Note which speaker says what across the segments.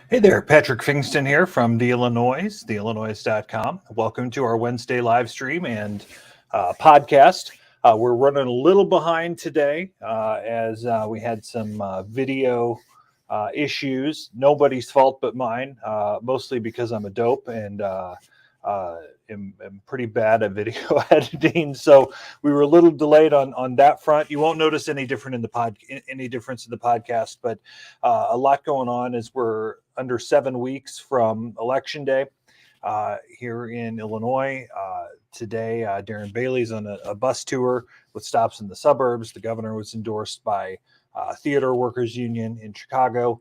Speaker 1: Hey there, Patrick Pfingsten here from the Illinoize, theillinoize.com. Welcome to our Wednesday live stream and podcast. We're running a little behind today as we had some video issues. Nobody's fault but mine, mostly because I'm a dope and am pretty bad at video editing. So we were a little delayed on that front. You won't notice any difference in the podcast, but a lot going on as we're under 7 weeks from Election Day here in Illinois. Today, Darren Bailey's on a bus tour with stops in the suburbs. The governor was endorsed by Theater Workers Union in Chicago.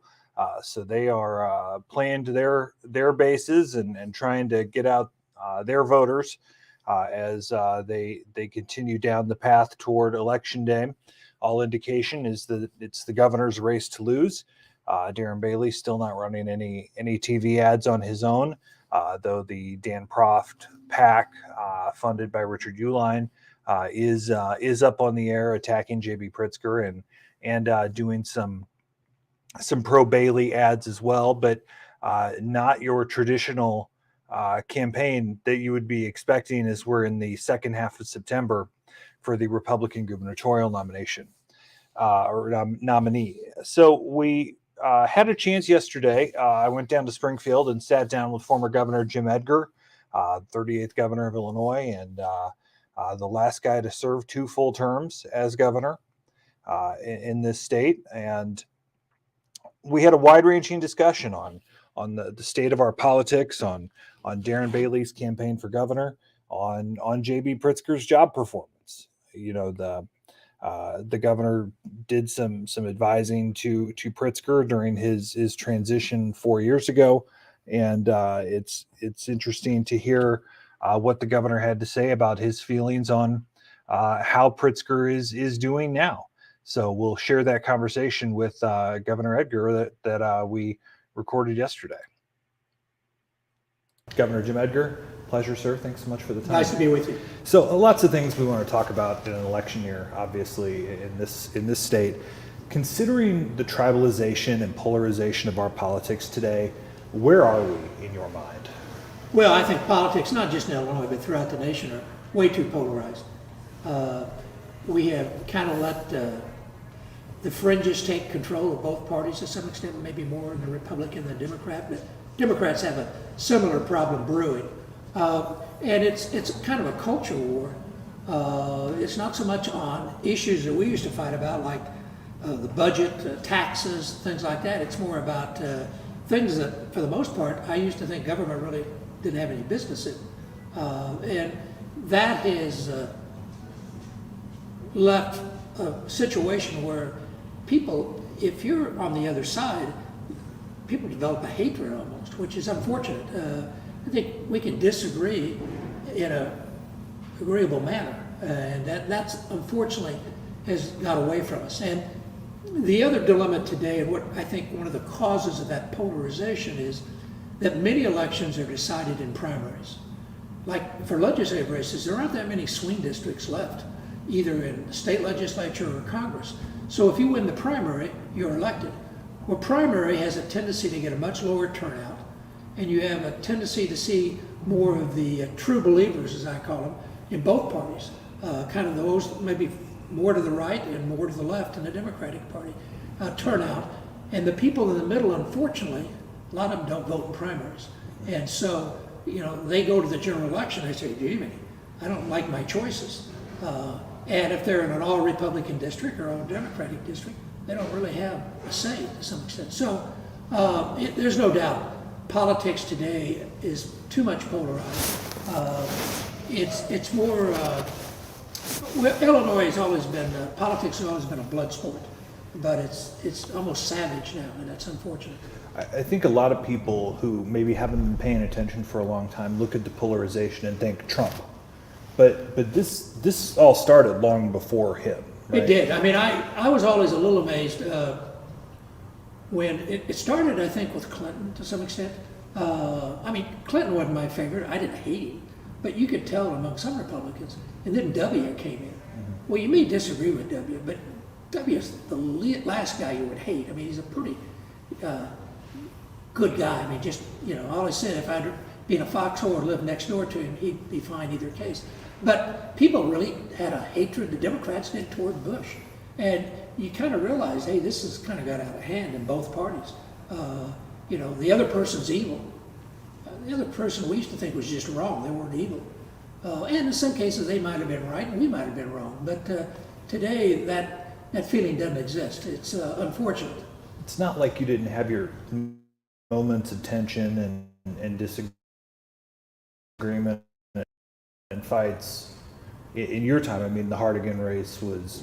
Speaker 1: So they are playing to their bases and trying to get out their voters as they continue down the path toward Election Day. All indication is that it's the governor's race to lose. Darren Bailey still not running any TV ads on his own, though the Dan Proft PAC, funded by Richard Uihlein, is up on the air attacking J.B. Pritzker and doing some pro Bailey ads as well, but not your traditional campaign that you would be expecting as we're in the second half of September for the Republican gubernatorial nomination or nominee. So we had a chance yesterday. I went down to Springfield and sat down with former Governor Jim Edgar, 38th governor of Illinois, and the last guy to serve 2 full terms as governor in this state. And we had a wide-ranging discussion on the state of our politics, on Darren Bailey's campaign for governor, on J.B. Pritzker's job performance. You know, the governor did some advising to Pritzker during his transition 4 years ago, and it's interesting to hear what the governor had to say about his feelings on how Pritzker is doing now. So we'll share that conversation with Governor Edgar that we recorded yesterday. Governor Jim Edgar, pleasure, sir. Thanks so much for the time.
Speaker 2: Nice to be with you.
Speaker 1: So lots of things we want to talk about in an election year, obviously, in this state. Considering the tribalization and polarization of our politics today, where are we in your mind?
Speaker 2: Well, I think politics, not just in Illinois, but throughout the nation, are way too polarized. We have kind of let the fringes take control of both parties to some extent, maybe more in the Republican than Democrat, but Democrats have a similar problem brewing. And it's kind of a culture war. It's not so much on issues that we used to fight about, like the budget, taxes, things like that. It's more about things that, for the most part, I used to think government really didn't have any business in. And that has left a situation where people, if you're on the other side, people develop a hatred almost, which is unfortunate. I think we can disagree in an agreeable manner, and that's unfortunately has got away from us. And the other dilemma today, and what I think one of the causes of that polarization, is that many elections are decided in primaries. Like for legislative races, there aren't that many swing districts left, either in the state legislature or Congress. So if you win the primary, you're elected. Well, primary has a tendency to get a much lower turnout, and you have a tendency to see more of the true believers, as I call them, in both parties. Kind of those maybe more to the right and more to the left in the Democratic Party turnout. And the people in the middle, unfortunately, a lot of them don't vote in primaries. And so, you know, they go to the general election, they say, gee, I don't like my choices. And if they're in an all Republican district or all Democratic district, they don't really have a say to some extent. So there's no doubt politics today is too much polarized. It's more, well, Illinois has always been, politics has always been a blood sport, but it's almost savage now, and that's unfortunate.
Speaker 1: I think a lot of people who maybe haven't been paying attention for a long time look at the polarization and think Trump. But this all started long before him. Right?
Speaker 2: It did. I mean, I was always a little amazed when it started, I think, with Clinton to some extent. I mean, Clinton wasn't my favorite. I didn't hate him, but you could tell among some Republicans. And then W came in. Mm-hmm. Well, you may disagree with W, but W is the last guy you would hate. I mean, he's a pretty good guy. I mean, just, you know, I always said if I'd been a foxhole or lived next door to him, he'd be fine either case. But people really had a hatred, the Democrats did, toward Bush. And you kind of realize, hey, this has kind of got out of hand in both parties. You know, the other person's evil. The other person we used to think was just wrong. They weren't evil. And in some cases, they might have been right and we might have been wrong. But today, that feeling doesn't exist. It's unfortunate.
Speaker 1: It's not like you didn't have your moments of tension and disagreement and fights in your time. I mean, the Hardigan race was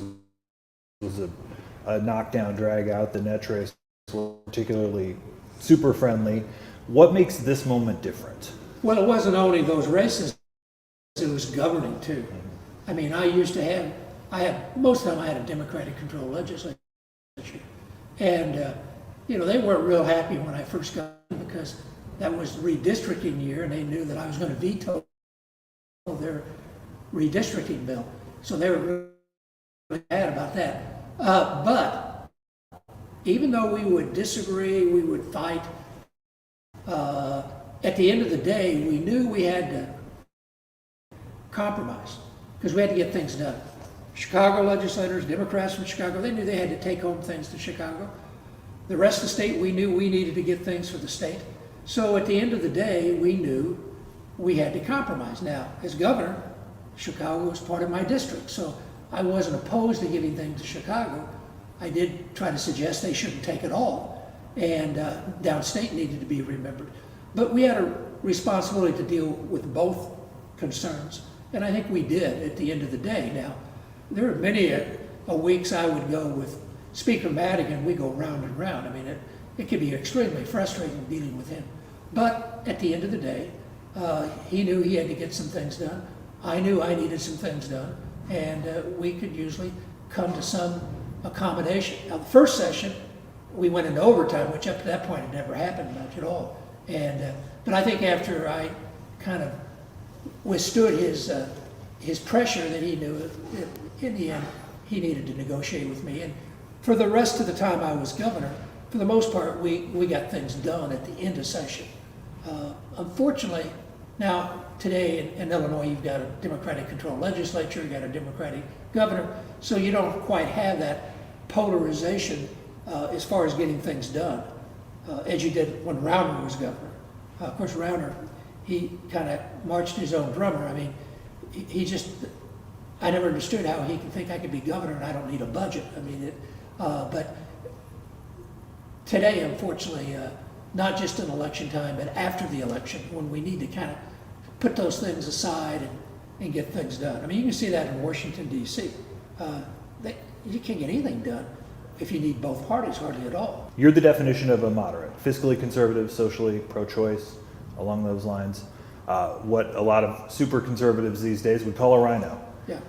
Speaker 1: a knockdown, drag out. The Netch race was particularly super friendly. What makes this moment different?
Speaker 2: Well, it wasn't only those races, it was governing too. I mean, most of the time I had a Democratic controlled legislature. And, you know, they weren't real happy when I first got in because that was redistricting year and they knew that I was going to veto their redistricting bill. So they were really mad about that. But even though we would disagree, we would fight, at the end of the day, we knew we had to compromise because we had to get things done. Chicago legislators, Democrats from Chicago, they knew they had to take home things to Chicago. The rest of the state, we knew we needed to get things for the state. So at the end of the day, we knew we had to compromise. Now, as governor, Chicago was part of my district, so I wasn't opposed to giving things to Chicago. I did try to suggest they shouldn't take it all, and downstate needed to be remembered. But we had a responsibility to deal with both concerns, and I think we did at the end of the day. Now, there were many weeks I would go with Speaker Madigan, we go round and round. I mean, it could be extremely frustrating dealing with him. But at the end of the day, he knew he had to get some things done. I knew I needed some things done, and we could usually come to some accommodation. Now, the first session, we went into overtime, which up to that point had never happened much at all. And but I think after I kind of withstood his pressure, that he knew in the end he needed to negotiate with me. And for the rest of the time I was governor, for the most part, we got things done at the end of session. Unfortunately, now today in Illinois, you've got a Democratic-controlled legislature, you've got a Democratic governor, so you don't quite have that polarization as far as getting things done, as you did when Rauner was governor. Of course, Rauner, he kind of marched his own drummer. I mean, he just, I never understood how he could think I could be governor and I don't need a budget. I mean, but today, unfortunately, not just in election time, but after the election, when we need to kind of put those things aside and get things done. I mean, you can see that in Washington, D.C. You can't get anything done if you need both parties, hardly at all.
Speaker 1: You're the definition of a moderate, fiscally conservative, socially pro-choice, along those lines. What a lot of super conservatives these days would call a rhino.
Speaker 2: Yeah.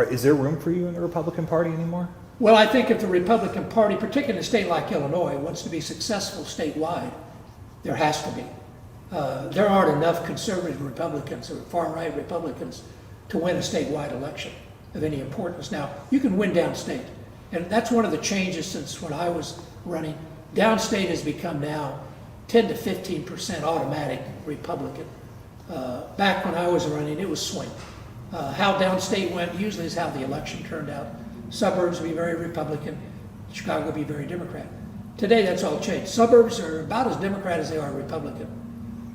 Speaker 1: Is there room for you in the Republican Party anymore?
Speaker 2: Well, I think if the Republican Party, particularly in a state like Illinois, wants to be successful statewide, there has to be. There aren't enough conservative Republicans or far-right Republicans to win a statewide election of any importance. Now, you can win downstate, and that's one of the changes since when I was running. Downstate has become now 10 to 15% automatic Republican. Back when I was running, it was swing. How downstate went usually is how the election turned out. Suburbs will be very Republican, Chicago will be very Democrat. Today that's all changed. Suburbs are about as Democrat as they are Republican.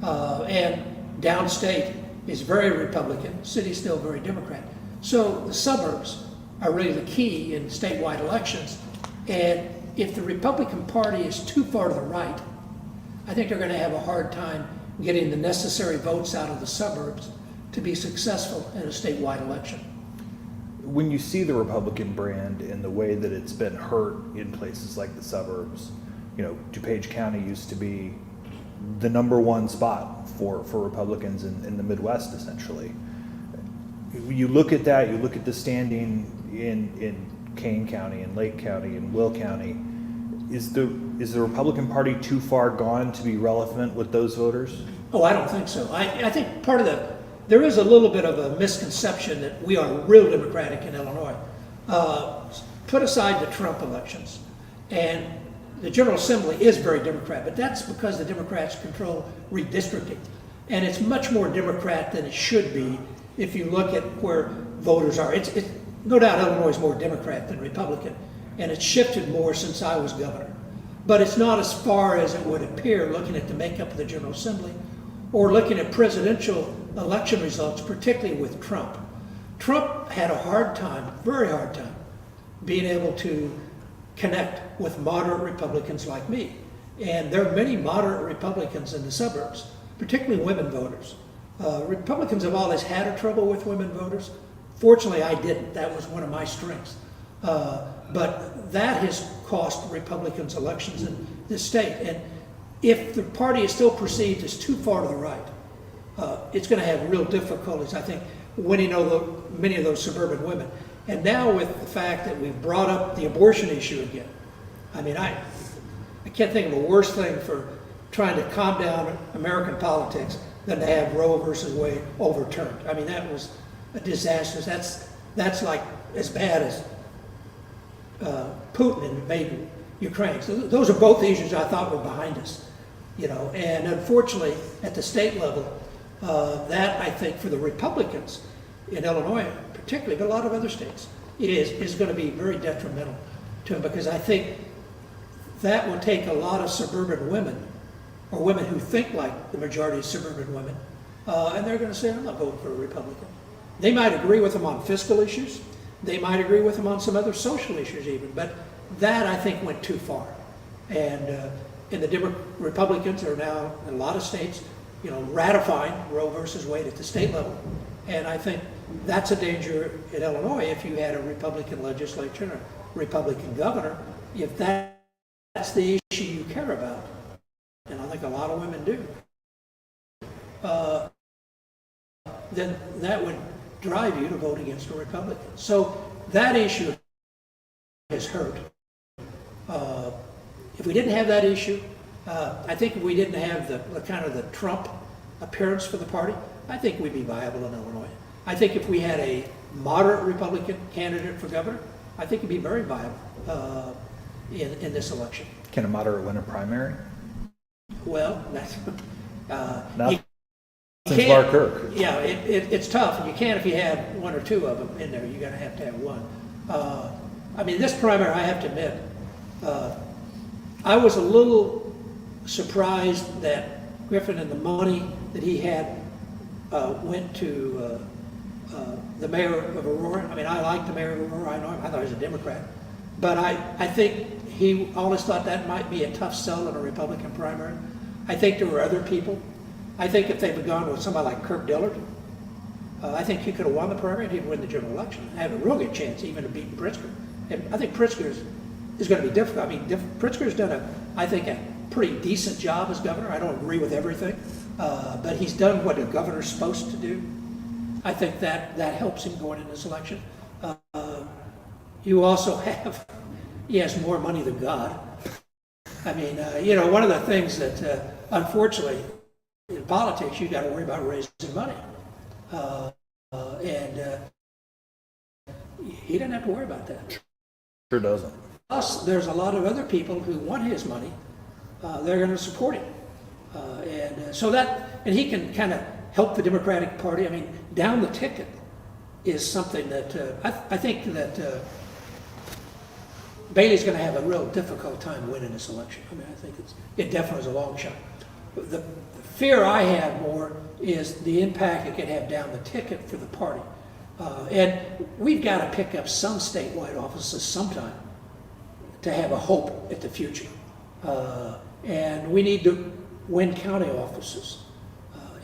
Speaker 2: And downstate is very Republican, city's still very Democrat. So the suburbs are really the key in statewide elections. And if the Republican Party is too far to the right, I think they're going to have a hard time getting the necessary votes out of the suburbs to be successful in a statewide election.
Speaker 1: When you see the Republican brand in the way that it's been hurt in places like the suburbs, you know, DuPage County used to be the #1 spot for Republicans in the Midwest, essentially. You look at that, you look at the standing in Kane County and Lake County and Will County. Is the Republican Party too far gone to be relevant with those voters?
Speaker 2: Oh, I don't think so. I think there is a little bit of a misconception that we are real Democratic in Illinois. Put aside the Trump elections, and the General Assembly is very Democrat, but that's because the Democrats control redistricting. And it's much more Democrat than it should be if you look at where voters are. It's no doubt Illinois is more Democrat than Republican, and it's shifted more since I was governor. But it's not as far as it would appear looking at the makeup of the General Assembly or looking at presidential election results, particularly with Trump. Trump had a hard time, very hard time, being able to connect with moderate Republicans like me. And there are many moderate Republicans in the suburbs, particularly women voters. Republicans have always had a trouble with women voters. Fortunately, I didn't. That was one of my strengths. But that has cost Republicans elections in this state. And if the party is still perceived as too far to the right, it's going to have real difficulties, I think, winning over many of those suburban women. And now with the fact that we've brought up the abortion issue again, I mean, I can't think of a worse thing for trying to calm down American politics than to have Roe versus Wade overturned. I mean, that was a disaster. That's like as bad as Putin invading Ukraine. So those are both issues I thought were behind us, you know. And unfortunately, at the state level, that I think for the Republicans in Illinois, particularly, but a lot of other states, is going to be very detrimental to them, because I think that will take a lot of suburban women, or women who think like the majority of suburban women, and they're going to say, I'm not voting for a Republican. They might agree with them on fiscal issues. They might agree with them on some other social issues even, but that I think went too far. And the Republicans are now in a lot of states, you know, ratifying Roe versus Wade at the state level. And I think that's a danger in Illinois if you had a Republican legislature and a Republican governor, if that's the issue you care about. And I think a lot of women do. Then that would drive you to vote against a Republican. So that issue has hurt. If we didn't have that issue, I think if we didn't have the kind of the Trump appearance for the party, I think we'd be viable in Illinois. I think if we had a moderate Republican candidate for governor, I think it'd be very viable in this election.
Speaker 1: Can a moderate win a primary?
Speaker 2: Well, that's
Speaker 1: Since Mark Kirk.
Speaker 2: Yeah, it's tough, and you can't if you had one or two of them in there. You're going to have one. I mean, this primary, I have to admit, I was a little surprised that Griffin and the money that he had went to the mayor of Aurora. I mean, I like the mayor of Aurora. I know him. I thought he was a Democrat. But I think he always thought that might be a tough sell in a Republican primary. I think there were other people. I think if they'd gone with somebody like Kirk Dillard, I think he could have won the primary and he'd win the general election. Have a real good chance even of beating Pritzker. And I think Pritzker is going to be difficult. I mean, Pritzker's done I think a pretty decent job as governor. I don't agree with everything, but he's done what a governor's supposed to do. I think that helps him going in this election. You also he has more money than God. I mean, you know, one of the things that unfortunately in politics, you've got to worry about raising money. And he didn't have to worry about that.
Speaker 1: Sure doesn't.
Speaker 2: Plus, there's a lot of other people who want his money. They're going to support him. And he can kind of help the Democratic Party. I mean, down the ticket is something that I think that Bailey's going to have a real difficult time winning this election. I mean, I think it definitely is a long shot. The fear I have more is the impact it could have down the ticket for the party. And we've got to pick up some statewide offices sometime to have a hope at the future. And we need to win county offices.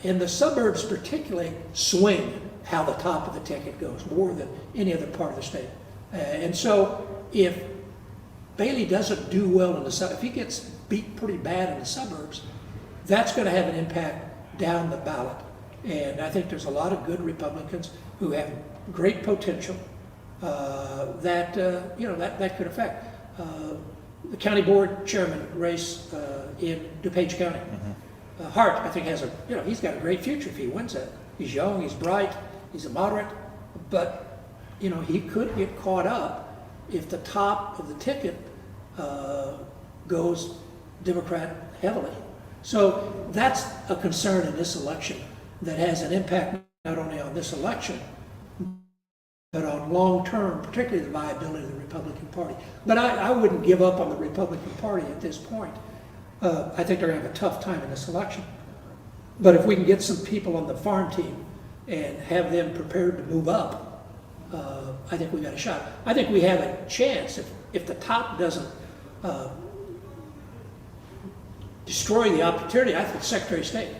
Speaker 2: And the suburbs particularly swing how the top of the ticket goes more than any other part of the state. And so if Bailey doesn't do well in the suburbs, if he gets beat pretty bad in the suburbs, that's going to have an impact down the ballot. And I think there's a lot of good Republicans who have great potential that could affect. The county board chairman race in DuPage County. Mm-hmm. Hart, I think, he's got a great future if he wins that. He's young, he's bright, he's a moderate, but, he could get caught up if the top of the ticket goes Democrat heavily. So that's a concern in this election that has an impact not only on this election, but on long term, particularly the viability of the Republican Party. But I wouldn't give up on the Republican Party at this point. I think they're going to have a tough time in this election. But if we can get some people on the farm team and have them prepared to move up, I think we got a shot. I think we have a chance if the top doesn't destroy the opportunity. I think Secretary of State.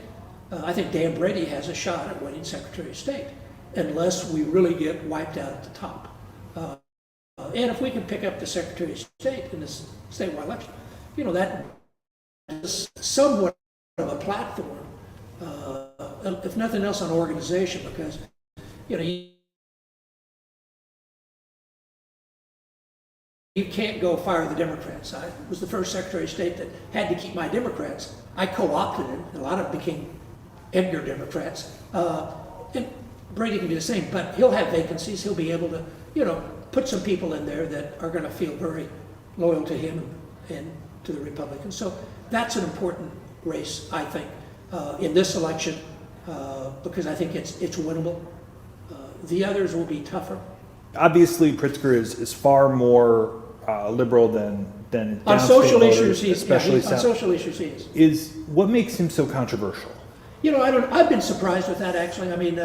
Speaker 2: I think Dan Brady has a shot at winning Secretary of State, unless we really get wiped out at the top. And if we can pick up the Secretary of State in this statewide election, that is somewhat of a platform, if nothing else, on organization, because you can't go fire the Democrats. I was the first Secretary of State that had to keep my Democrats. I co-opted it. A lot of them became Edgar Democrats. And Brady can do the same, but he'll have vacancies. He'll be able to, put some people in there that are going to feel very loyal to him and to the Republicans. So that's an important race, I think, in this election, because I think it's winnable. The others will be tougher.
Speaker 3: Obviously, Pritzker is far more liberal than
Speaker 2: on social issues.
Speaker 3: Especially
Speaker 2: on social issues, he is.
Speaker 3: Is what makes him so controversial?
Speaker 2: I've been surprised with that, actually. I mean,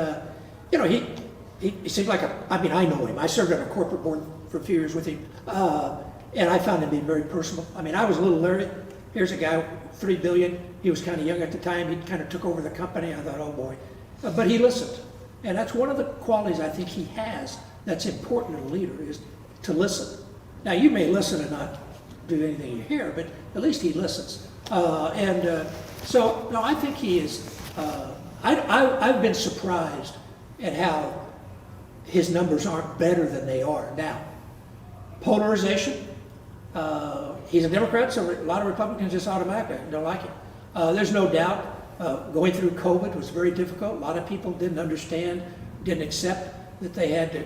Speaker 2: he seemed like I know him. I served on a corporate board for a few years with him, and I found him to be very personal. I mean, I was a little leery. Here's a guy, $3 billion. He was kind of young at the time. He kind of took over the company. I thought, oh boy. But he listened. And that's one of the qualities I think he has that's important in a leader, is to listen. Now, you may listen and not do anything you hear, but at least he listens. So, no, I think he is, I've been surprised at how his numbers aren't better than they are now. Polarization, he's a Democrat, so a lot of Republicans just automatically don't like him. There's no doubt going through COVID was very difficult. A lot of people didn't understand, didn't accept that they had to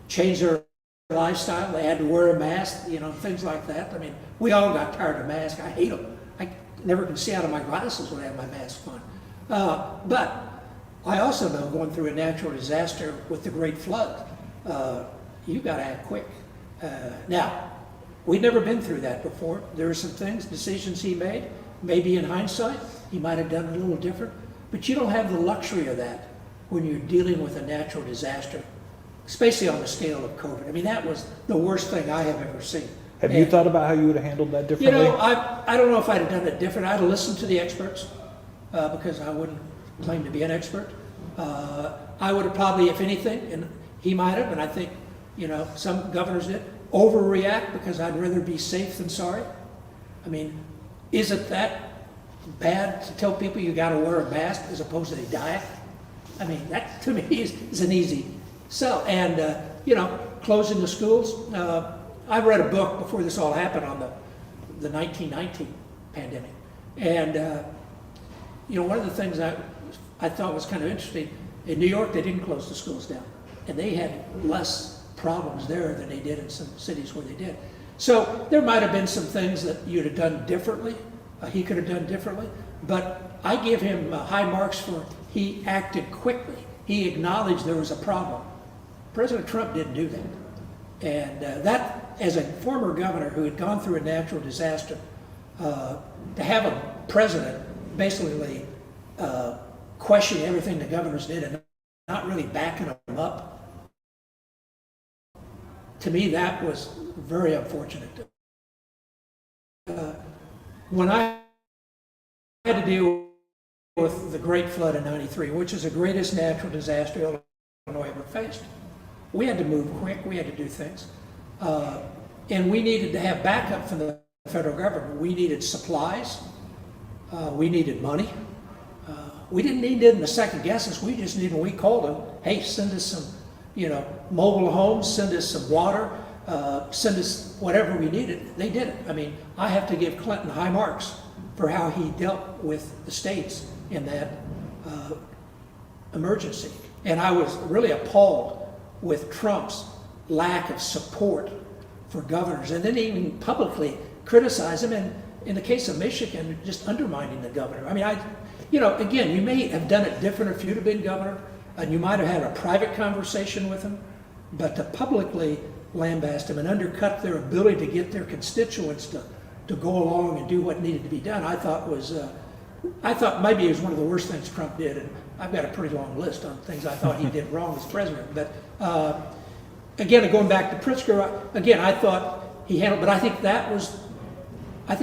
Speaker 2: change their lifestyle. They had to wear a mask, things like that. I mean, we all got tired of masks. I hate them. I never can see out of my glasses when I have my mask on. But I also know, going through a natural disaster with the Great Flood, you've got to act quick. Now, we'd never been through that before. There were some decisions he made, maybe in hindsight, he might have done it a little different, but you don't have the luxury of that when you're dealing with a natural disaster, especially on the scale of COVID. I mean, that was the worst thing I have ever seen.
Speaker 3: Have you thought about how you would have handled that differently?
Speaker 2: I don't know if I'd have done it different. I'd have listened to the experts, because I wouldn't claim to be an expert. I would have probably, if anything, and he might have, and I think, some governors did, overreact, because I'd rather be safe than sorry. I mean, is it that bad to tell people you got to wear a mask as opposed to a diet? I mean, that to me is an easy sell. And, closing the schools. I read a book before this all happened on the 1919 pandemic. And, one of the things I thought was kind of interesting, in New York, they didn't close the schools down. And they had less problems there than they did in some cities where they did. So there might have been some things that you'd have done differently, he could have done differently, but I give him high marks for he acted quickly. He acknowledged there was a problem. President Trump didn't do that. And that, as a former governor who had gone through a natural disaster, to have a president basically question everything the governors did and not really backing them up, to me that was very unfortunate. When I had to deal with the Great Flood in '93, which is the greatest natural disaster Illinois ever faced, we had to move quick, we had to do things. And we needed to have backup from the federal government. We needed supplies, we needed money. We didn't need it in the second guesses, we just needed, when we called them, hey, send us some, mobile homes, send us some water, send us whatever we needed. They did it. I mean, I have to give Clinton high marks for how he dealt with the states in that emergency. And I was really appalled with Trump's lack of support for governors. And then even publicly, criticize him, and in the case of Michigan, just undermining the governor. I mean, again, you may have done it different if you'd have been governor, and you might have had a private conversation with him, but to publicly lambast him and undercut their ability to get their constituents to go along and do what needed to be done, I thought maybe it was one of the worst things Trump did, and I've got a pretty long list on things I thought he did wrong as president. But again, going back to Pritzker, again, I thought he handled, but I think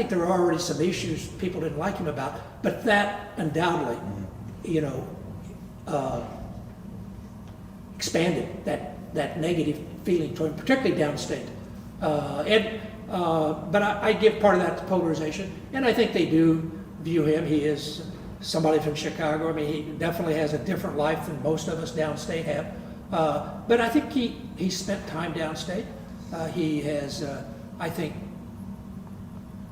Speaker 2: there were already some issues people didn't like him about, but that undoubtedly, expanded that negative feeling toward him, particularly downstate. But I give part of that to polarization, and I think they do view him. He is somebody from Chicago. I mean, he definitely has a different life than most of us downstate have. But I think he spent time downstate. He has, I think,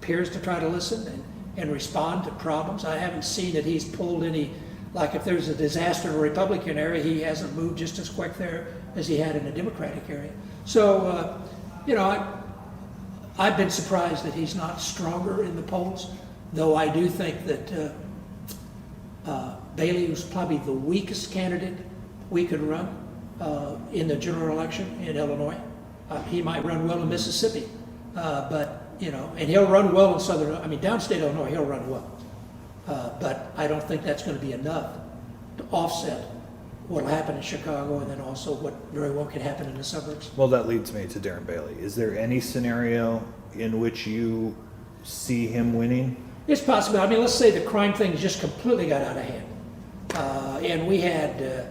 Speaker 2: appears to try to listen and respond to problems. I haven't seen that he's pulled any, like if there's a disaster in a Republican area, he hasn't moved just as quick there as he had in the Democratic area. So, I've been surprised that he's not stronger in the polls, though I do think that Bailey was probably the weakest candidate we could run in the general election in Illinois. He might run well in Mississippi, but and he'll run well in downstate Illinois, he'll run well. But I don't think that's going to be enough to offset what will happen in Chicago, and then also what very well could happen in the suburbs.
Speaker 3: Well, that leads me to Darren Bailey. Is there any scenario in which you see him winning?
Speaker 2: It's possible. I mean, let's say the crime thing just completely got out of hand. And we had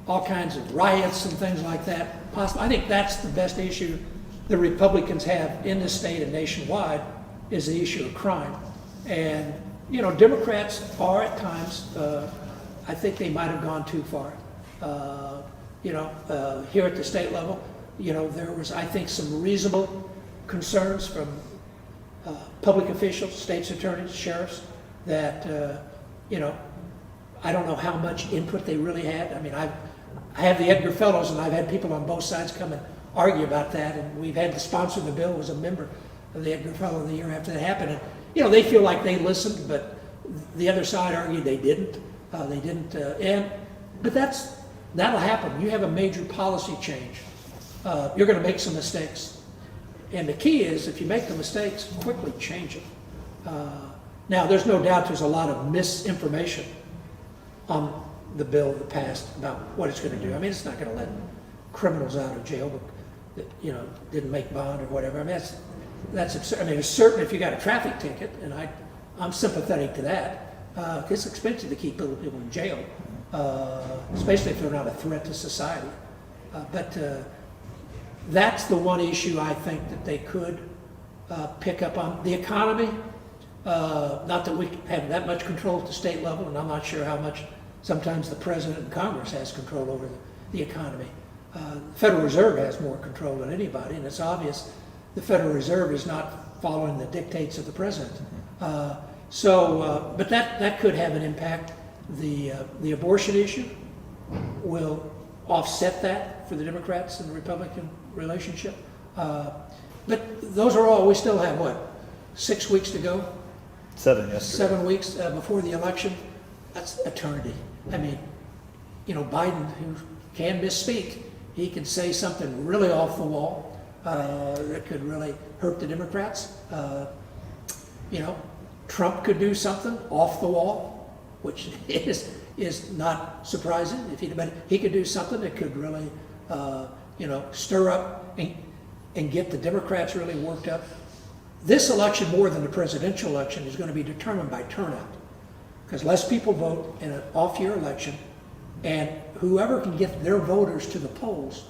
Speaker 2: all kinds of riots and things like that. Possible. I think that's the best issue the Republicans have in this state and nationwide, is the issue of crime. And, Democrats are at times, I think they might have gone too far. Here at the state level, there was, I think, some reasonable concerns from public officials, state's attorneys, sheriffs, that, I don't know how much input they really had. I mean, I have the Edgar Fellows, and I've had people on both sides come and argue about that, and we've had the sponsor of the bill was a member of the Edgar Fellow the year after that happened. And, they feel like they listened, but the other side argued they didn't. But that'll happen. You have a major policy change. You're going to make some mistakes. And the key is, if you make the mistakes, quickly change them. Now, there's no doubt there's a lot of misinformation on the bill that passed about what it's going to do. I mean, it's not going to let criminals out of jail that, didn't make bond or whatever. I mean, that's absurd. I mean, it's certain if you got a traffic ticket, and I'm sympathetic to that. It's expensive to keep people in jail, especially if they're not a threat to society. But that's the one issue I think that they could pick up on. The economy, not that we have that much control at the state level, and I'm not sure how much sometimes the president and Congress has control over the economy. The Federal Reserve has more control than anybody, and it's obvious the Federal Reserve is not following the dictates of the president. But that could have an impact. The abortion issue will offset that for the Democrats and the Republican relationship. But those are all, we still have 6 weeks to go?
Speaker 3: 7 yesterday.
Speaker 2: 7 weeks before the election. That's eternity. I mean, Biden, who can misspeak, he can say something really off the wall that could really hurt the Democrats. Trump could do something off the wall, which is not surprising. But he could do something that could really, stir up and get the Democrats really worked up. This election, more than the presidential election, is going to be determined by turnout, because less people vote in an off-year election, and whoever can get their voters to the polls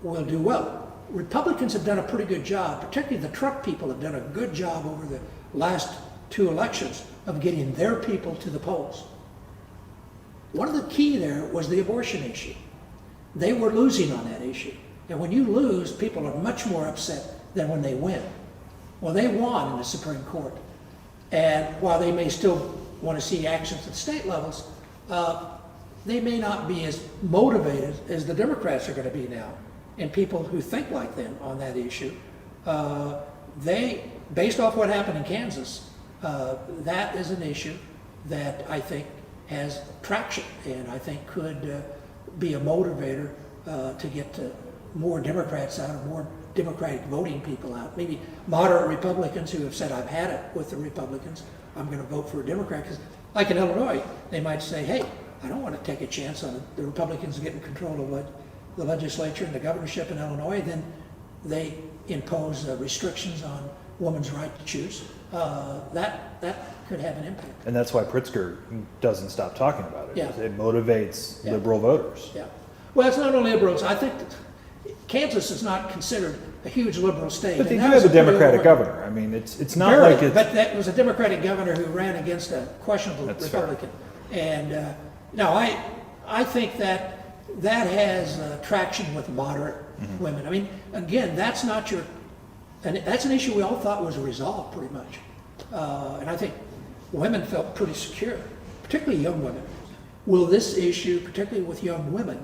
Speaker 2: will do well. Republicans have done a pretty good job, particularly the Trump people have done a good job over the last 2 elections of getting their people to the polls. One of the key there was the abortion issue. They were losing on that issue. And when you lose, people are much more upset than when they win. Well, they won in the Supreme Court. And while they may still want to see actions at state levels, they may not be as motivated as the Democrats are going to be now. And people who think like them on that issue, they based off what happened in Kansas, that is an issue that I think has traction, and I think could be a motivator to get more Democrats out, or more Democratic voting people out. Maybe moderate Republicans who have said, I've had it with the Republicans, I'm going to vote for a Democrat. Because like in Illinois, they might say, hey, I don't want to take a chance on the Republicans getting control of the legislature and the governorship in Illinois. Then they impose restrictions on women's right to choose. That could have an impact.
Speaker 3: And that's why Pritzker doesn't stop talking about it.
Speaker 2: Yeah.
Speaker 3: It motivates
Speaker 2: Yeah.
Speaker 3: liberal voters.
Speaker 2: Yeah. Well, it's not only liberals. I think that Kansas is not considered a huge liberal state.
Speaker 3: But they
Speaker 2: and
Speaker 3: do
Speaker 2: that was
Speaker 3: have a Democratic
Speaker 2: pretty
Speaker 3: governor. I mean, it's not
Speaker 2: Barely,
Speaker 3: like it's...
Speaker 2: but that was a Democratic governor who ran against a questionable
Speaker 3: That's fair.
Speaker 2: Republican. And no, I think that has traction with moderate
Speaker 3: Mm-hmm.
Speaker 2: women. I mean, again, that's not and that's an issue we all thought was resolved pretty much. And I think women felt pretty secure, particularly young women. Will this issue, particularly with young women,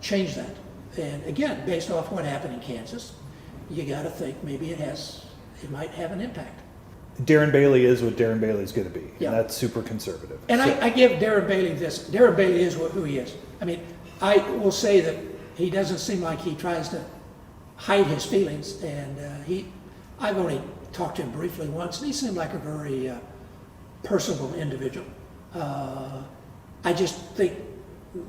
Speaker 2: change that? And again, based off what happened in Kansas, you got to think maybe it might have an impact.
Speaker 3: Darren Bailey is what Darren Bailey's going to be.
Speaker 2: Yeah.
Speaker 3: And that's super conservative.
Speaker 2: And
Speaker 3: So-
Speaker 2: I give Darren Bailey this. Darren Bailey is who he is. I mean, I will say that he doesn't seem like he tries to hide his feelings. And I've only talked to him briefly once, and he seemed like a very personable individual. I just think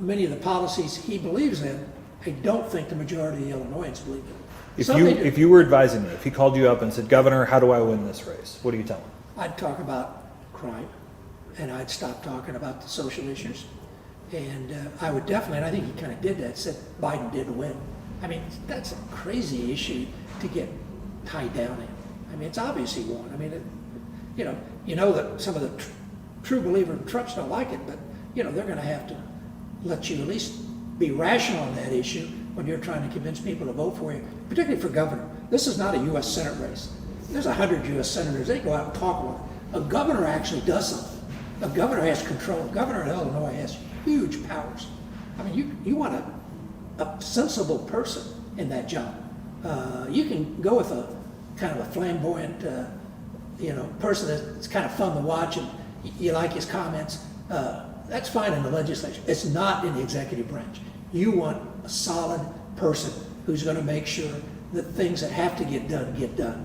Speaker 2: many of the policies he believes in, I don't think the majority of the Illinoisans believe in.
Speaker 3: If you were advising me, if he called you up and said, Governor, how do I win this race? What do you tell him?
Speaker 2: I'd talk about crime, and I'd stop talking about the social issues. And I would definitely, and I think he kind of did that, said Biden did win. I mean, that's a crazy issue to get tied down in. I mean, it's obvious he won. I mean, you know that some of the true believer Trumps don't like it, but, they're going to have to let you at least be rational on that issue when you're trying to convince people to vote for you, particularly for governor. This is not a U.S. Senate race. There's 100 U.S. senators. They go out and talk about it. A governor actually does something. A governor has control. A governor in Illinois has huge powers. I mean, you want a sensible person in that job. You can go with a kind of a flamboyant, person that's kind of fun to watch and you like his comments. That's fine in the legislature. It's not in the executive branch. You want a solid person who's going to make sure that things that have to get done get done.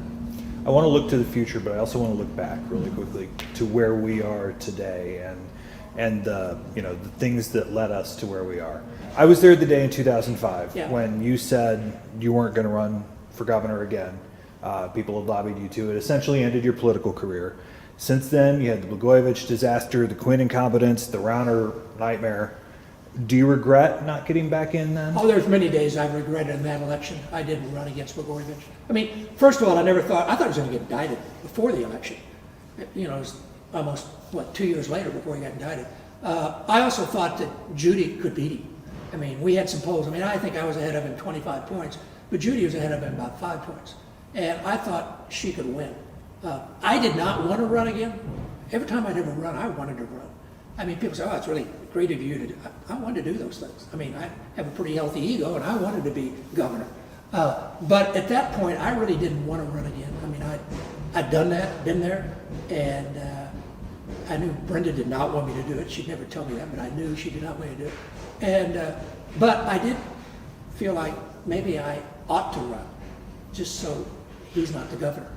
Speaker 3: I want to look to the future, but I also want to look back really quickly to where we are today and the things that led us to where we are. I was there the day in 2005
Speaker 2: Yeah.
Speaker 3: when you said you weren't going to run for governor again. People had lobbied you to. It essentially ended your political career. Since then, you had the Blagojevich disaster, the Quinn incompetence, the Rauner nightmare. Do you regret not getting back in then?
Speaker 2: Oh, there's many days I've regretted in that election. I didn't run against Blagojevich. I mean, first of all, I thought he was going to get indicted before the election. It was almost, 2 years later before he got indicted. I also thought that Judy could beat him. I mean, we had some polls. I mean, I think I was ahead of him 25 points, but Judy was ahead of him about 5 points. And I thought she could win. I did not want to run again. Every time I'd ever run, I wanted to run. I mean, people say, oh, it's really great of you to do. I wanted to do those things. I mean, I have a pretty healthy ego, and I wanted to be governor. But at that point, I really didn't want to run again. I mean, I'd done that, been there, and I knew Brenda did not want me to do it. She'd never tell me that, but I knew she did not want me to do it. And but I did feel like maybe I ought to run, just so he's not the governor.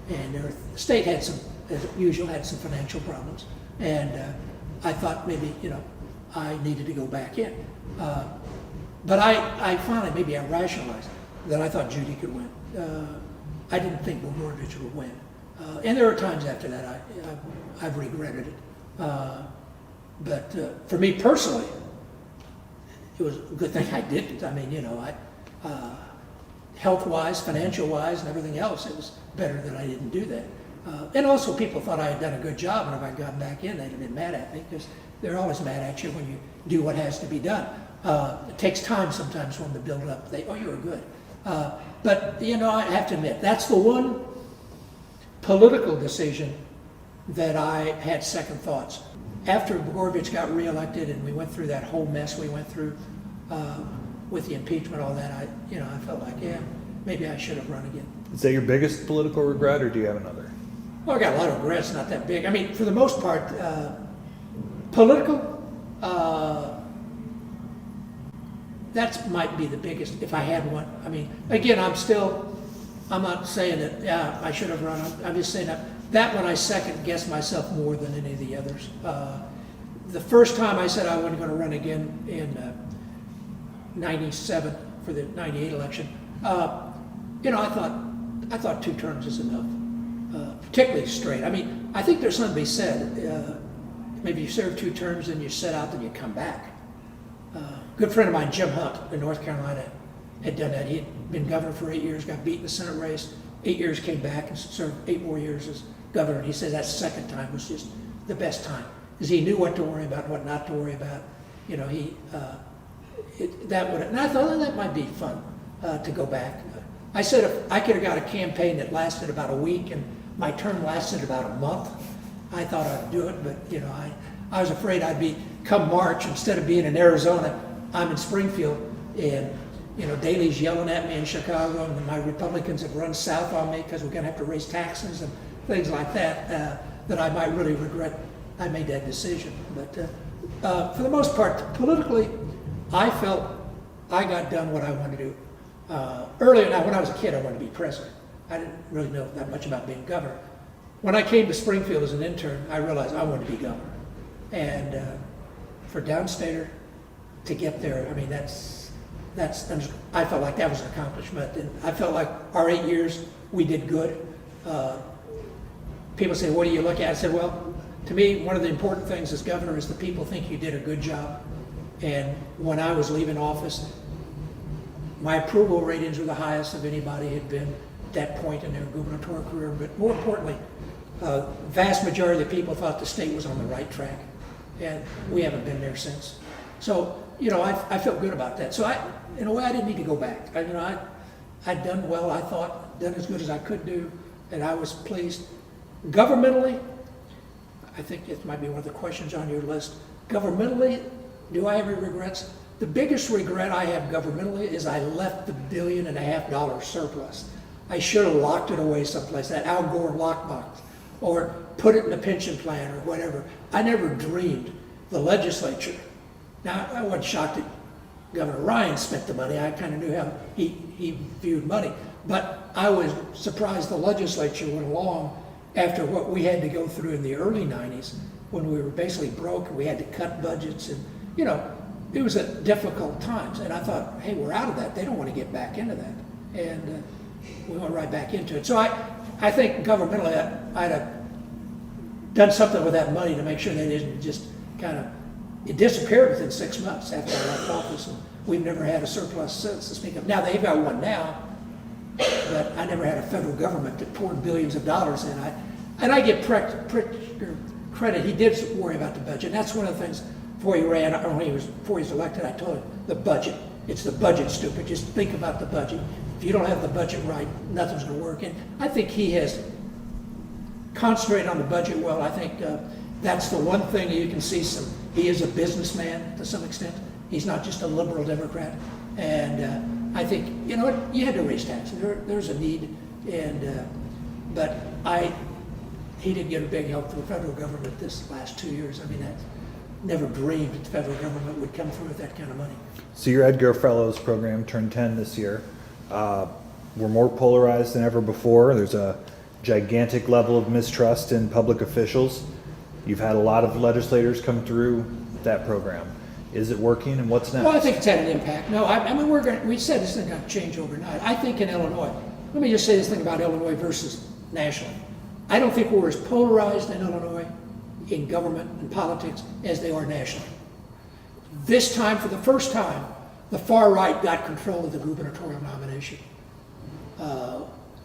Speaker 2: And the state had some, as usual, had some financial problems, and I thought maybe I needed to go back in. But I finally, maybe I rationalized that I thought Judy could win. I didn't think Blagojevich would win. And there were times after that I've regretted it. But for me personally, it was a good thing I didn't. I mean, health-wise, financial-wise, and everything else, it was better that I didn't do that. And also people thought I had done a good job, and if I'd gotten back in, they'd have been mad at me, because they're always mad at you when you do what has to be done. It takes time sometimes for them to build up. You were good. But, I have to admit, that's the one political decision that I had second thoughts. After Blagojevich got reelected and we went through that whole mess we went through with the impeachment, all that, I felt like, maybe I should have run again.
Speaker 3: Is that your biggest political regret, or do you have another?
Speaker 2: Well, I got a lot of regrets, not that big. I mean, for the most part, political, that might be the biggest, if I had one. I mean, again, I'm not saying that, yeah, I should have run. I'm just saying that one I second guess myself more than any of the others. The first time I said I wasn't going to run again in 97 for the 98 election, you know, I thought 2 terms is enough, particularly straight. I mean, I think there's something to be said. Maybe you serve 2 terms, then you sit out, then you come back. Good friend of mine, Jim Hunt, in North Carolina, had done that. He had been governor for 8 years, got beat in the Senate race, 8 years, came back and served 8 more years as governor. And he said that second time was just the best time, because he knew what to worry about, what not to worry about. You know, and I thought, oh, that might be fun to go back. I said if I could have got a campaign that lasted about a week and my term lasted about a month, I thought I'd do it, but you know, I was afraid I'd be, come March, instead of being in Arizona, I'm in Springfield, and you know, Daley's yelling at me in Chicago, and my Republicans have run south on me because we're going to have to raise taxes and things like that, that I might really regret I made that decision. But for the most part, politically, I felt I got done what I wanted to do. Earlier, now when I was a kid, I wanted to be president. I didn't really know that much about being governor. When I came to Springfield as an intern, I realized I wanted to be governor. And for downstater to get there, I mean, I felt like that was an accomplishment. And I felt like our 8 years, we did good. People say, what do you look at? I said, well, to me, one of the important things as governor is the people think you did a good job. And when I was leaving office, my approval ratings were the highest of anybody had been at that point in their gubernatorial career. But more importantly, vast majority of the people thought the state was on the right track. And we haven't been there since. So, you know, I felt good about that. So in a way, I didn't need to go back. I'd done well, I thought, done as good as I could do, and I was pleased. Governmentally, I think it might be one of the questions on your list. Governmentally, do I have any regrets? The biggest regret I have governmentally is I left the $1.5 billion surplus. I should have locked it away someplace, that Al Gore lockbox, or put it in a pension plan or whatever. I never dreamed the legislature. Now, I wasn't shocked that Governor Ryan spent the money. I kind of knew how he viewed money. But I was surprised the legislature went along after what we had to go through in the early 90s, when we were basically broke and we had to cut budgets, and you know, it was at difficult times. And I thought, hey, we're out of that. They don't want to get back into that. And we went right back into it. So I think governmentally I'd have done something with that money to make sure they didn't just kind of, it disappeared within 6 months after I left office. And we've never had a surplus since to speak of. Now they've got one now, but I never had a federal government that poured billions of dollars in. I give Pritzker credit. He did worry about the budget. And that's one of the things before he ran, or before he was elected, I told him, the budget. It's the budget, stupid. Just think about the budget. If you don't have the budget right, nothing's going to work. And I think he has concentrated on the budget well. I think that's the one thing you can see. He is a businessman to some extent. He's not just a liberal Democrat. And I think, you know what, you had to raise taxes. There's a need. And but he did get a big help from the federal government this last 2 years. I mean, I never dreamed that the federal government would come through with that kind of money.
Speaker 3: So your Edgar Fellows program turned 10 this year. We're more polarized than ever before. There's a gigantic level of mistrust in public officials. You've had a lot of legislators come through that program. Is it working, and what's next?
Speaker 2: Well, I think it's had an impact. No, I mean, we said this isn't going to change overnight. I think in Illinois, let me just say this thing about Illinois versus nationally. I don't think we're as polarized in Illinois in government and politics as they are nationally. This time, for the first time, the far right got control of the gubernatorial nomination.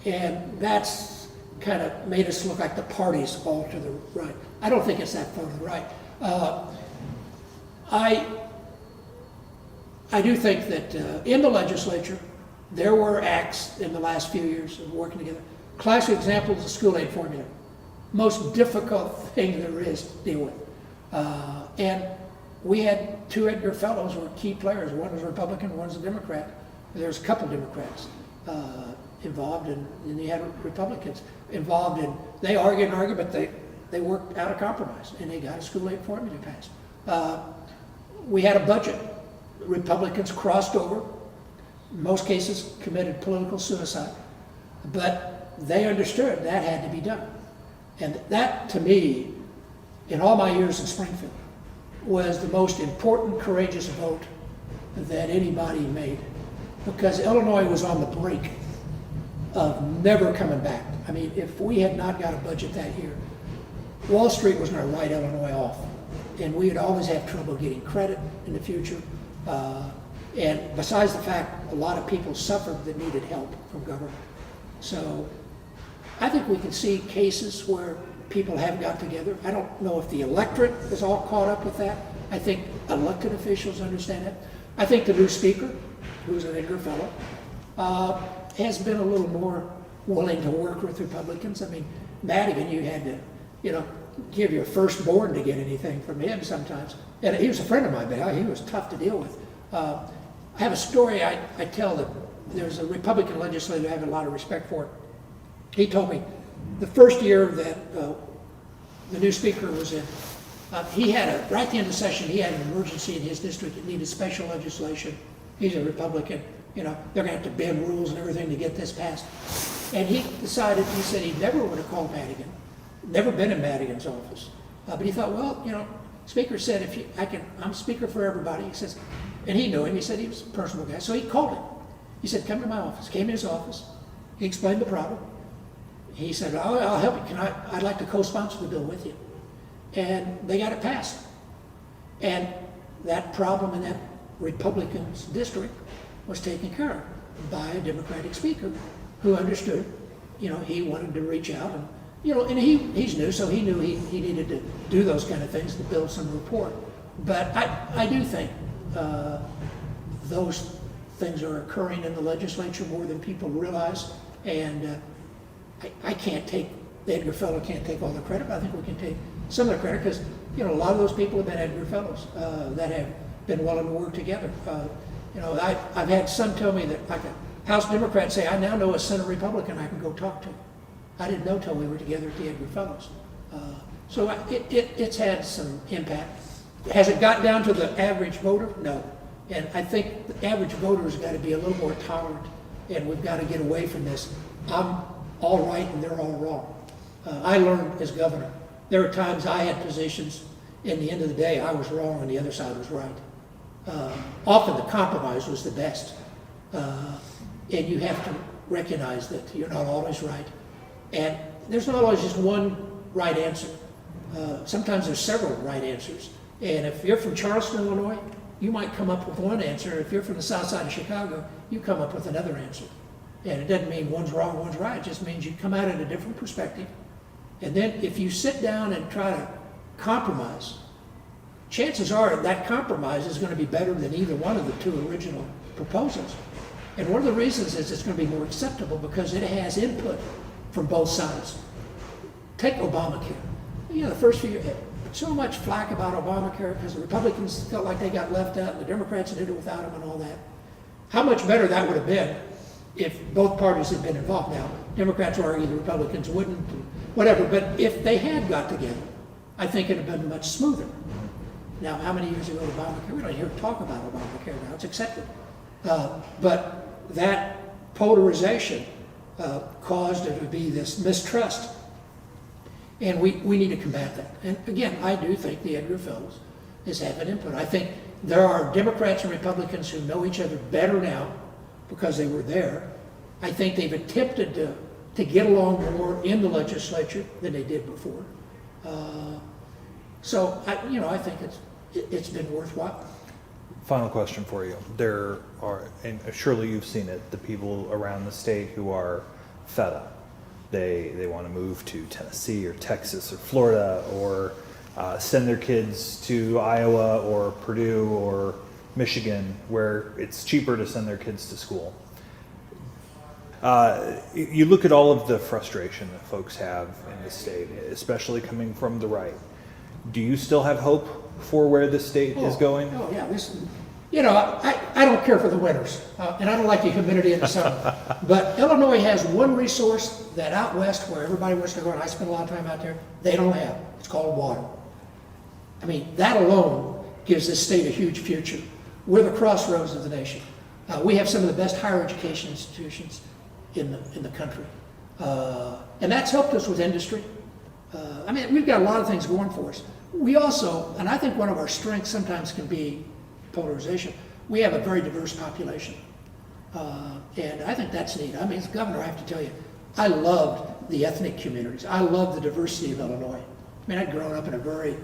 Speaker 2: And that's kind of made us look like the party's all to the right. I don't think it's that far to the right. I do think that in the legislature, there were acts in the last few years of working together. Classic example is the school aid formula. Most difficult thing there is to deal with. And we had 2 Edgar Fellows who were key players. One was a Republican, one was a Democrat. There's a couple Democrats. involved, and you had Republicans involved in, they argued, but they worked out a compromise, and they got a school aid formula passed. We had a budget. Republicans crossed over, in most cases committed political suicide, but they understood that had to be done. And that, to me, in all my years in Springfield, was the most important, courageous vote that anybody made, because Illinois was on the brink of never coming back. I mean, if we had not got a budget that year, Wall Street was going to write Illinois off, and we would always have trouble getting credit in the future. And besides the fact, a lot of people suffered that needed help from government. So I think we can see cases where people have got together. I don't know if the electorate is all caught up with that. I think elected officials understand it. I think the new speaker, who's an Edgar fellow, has been a little more willing to work with Republicans. I mean, Madigan, you had to, give your firstborn to get anything from him sometimes. And he was a friend of mine, but he was tough to deal with. I have a story I tell that there's a Republican legislator I have a lot of respect for. He told me the first year that the new speaker was in, he had right at the end of the session, he had an emergency in his district that needed special legislation. He's a Republican. They're going to have to bend rules and everything to get this passed. And he decided, he said he never would have called Madigan, never been in Madigan's office. But he thought, well, Speaker said, I'm speaker for everybody. He says, and he knew him. He said he was a personal guy. So he called him. He said, come to my office. Came to his office. He explained the problem. He said, I'll help you. I'd like to co-sponsor the bill with you. And they got it passed. And that problem in that Republican's district was taken care of by a Democratic speaker who understood, he wanted to reach out and, and he's new, so he knew he needed to do those kind of things to build some rapport. But I do think those things are occurring in the legislature more than people realize. And I can't take, the Edgar Fellow can't take all the credit, but I think we can take some of the credit because, a lot of those people have been Edgar Fellows that have been willing to work together. I've had some tell me that, like a House Democrat say, I now know a Senate Republican I can go talk to. I didn't know till we were together at the Edgar Fellows. So it's had some impact. Has it got down to the average voter? No. And I think the average voter has got to be a little more tolerant, and we've got to get away from this. I'm all right and they're all wrong. I learned as governor, there were times I had positions, in the end of the day, I was wrong and the other side was right. Often the compromise was the best. And you have to recognize that you're not always right. And there's not always just one right answer. Sometimes there's several right answers. And if you're from Charleston, Illinois, you might come up with one answer. If you're from the south side of Chicago, you come up with another answer. And it doesn't mean one's wrong, one's right. It just means you come at it a different perspective. And then if you sit down and try to compromise, chances are that compromise is going to be better than either one of the two original proposals. And one of the reasons is it's going to be more acceptable because it has input from both sides. Take Obamacare. The first few years, so much flack about Obamacare because the Republicans felt like they got left out and the Democrats did it without them and all that. How much better that would have been if both parties had been involved. Now, Democrats will argue the Republicans wouldn't, whatever, but if they had got together, I think it would have been much smoother. Now, how many years ago Obamacare? We don't hear talk about Obamacare now. It's accepted. But that polarization caused there to be this mistrust. And we need to combat that. And again, I do think the Edgar Fellows is having input. I think there are Democrats and Republicans who know each other better now because they were there. I think they've attempted to get along more in the legislature than they did before. So I think it's been worthwhile.
Speaker 3: Final question for you. There are, and surely you've seen it, the people around the state who are fed up. They want to move to Tennessee or Texas or Florida or send their kids to Iowa or Purdue or Michigan where it's cheaper to send their kids to school. You look at all of the frustration that folks have in the state, especially coming from the right. Do you still have hope for where the state is going?
Speaker 2: Oh yeah, listen, You know, I don't care for the winters, and I don't like the humidity in the summer. But Illinois has one resource that out west, where everybody wants to go, and I spend a lot of time out there, they don't have. It's called water. I mean, that alone gives this state a huge future. We're the crossroads of the nation. We have some of the best higher education institutions in the country. And that's helped us with industry. I mean, we've got a lot of things going for us. We also, and I think one of our strengths sometimes can be polarization, we have a very diverse population. And I think that's neat. I mean, as governor, I have to tell you, I loved the ethnic communities. I love the diversity of Illinois. I mean, I'd grown up in a very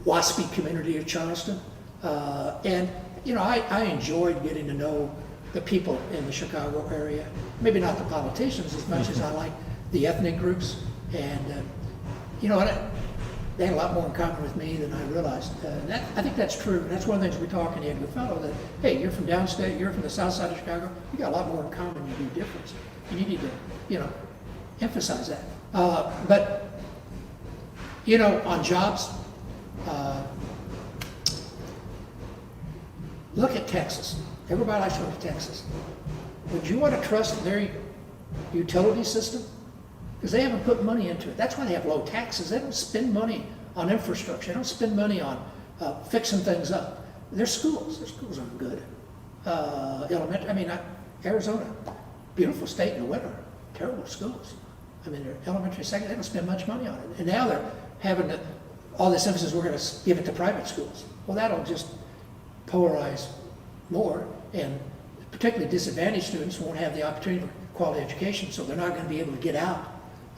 Speaker 2: waspy community of Charleston. And, you know, I enjoyed getting to know the people in the Chicago area. Maybe not the politicians as much as I like the ethnic groups. And, you know, they had a lot more in common with me than I realized. I think that's true. And that's one of the things we talk in the Edgar Fellow, that, hey, you're from downstate, you're from the south side of Chicago, you got a lot more in common than you do difference. And you need to, you know, emphasize that. But, you know, on jobs, look at Texas. Everybody likes to go to Texas. Would you want to trust their utility system? Because they haven't put money into it. That's why they have low taxes. They don't spend money on infrastructure. They don't spend money on fixing things up. Their schools aren't good. Elementary, I mean, Arizona, beautiful state in the winter, terrible schools. I mean, their elementary, secondary, they don't spend much money on it. And now they're having all this emphasis, we're going to give it to private schools. Well, that'll just polarize more, and particularly disadvantaged students won't have the opportunity for quality education, so they're not going to be able to get out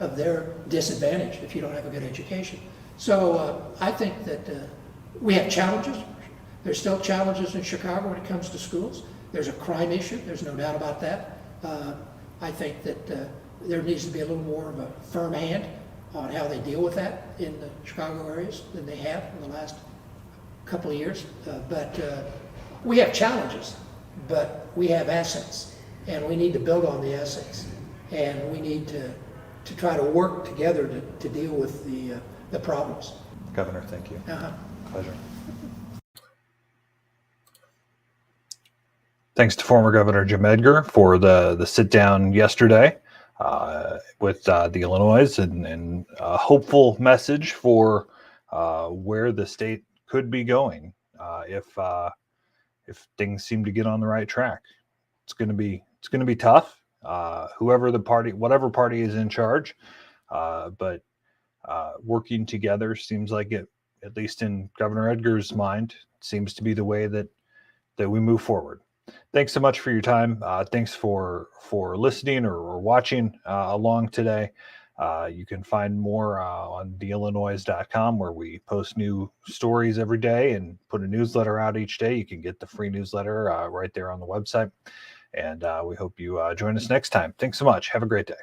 Speaker 2: of their disadvantage if you don't have a good education. So I think that we have challenges. There's still challenges in Chicago when it comes to schools. There's a crime issue, there's no doubt about that. I think that there needs to be a little more of a firm hand on how they deal with that in the Chicago areas than they have in the last couple of years. But we have challenges, but we have assets, and we need to build on the assets, and we need to try to work together to deal with the problems.
Speaker 3: Governor, thank you. Pleasure.
Speaker 1: Thanks to former Governor Jim Edgar for the sit down yesterday with the Illinoize and a hopeful message for where the state could be going if things seem to get on the right track. It's going to be tough. Whatever party is in charge, but working together seems like it, at least in Governor Edgar's mind, seems to be the way that we move forward. Thanks so much for your time. Thanks for listening or watching along today. You can find more on theillinoize.com, where we post new stories every day and put a newsletter out each day. You can get the free newsletter right there on the website. And we hope you join us next time. Thanks so much. Have a great day.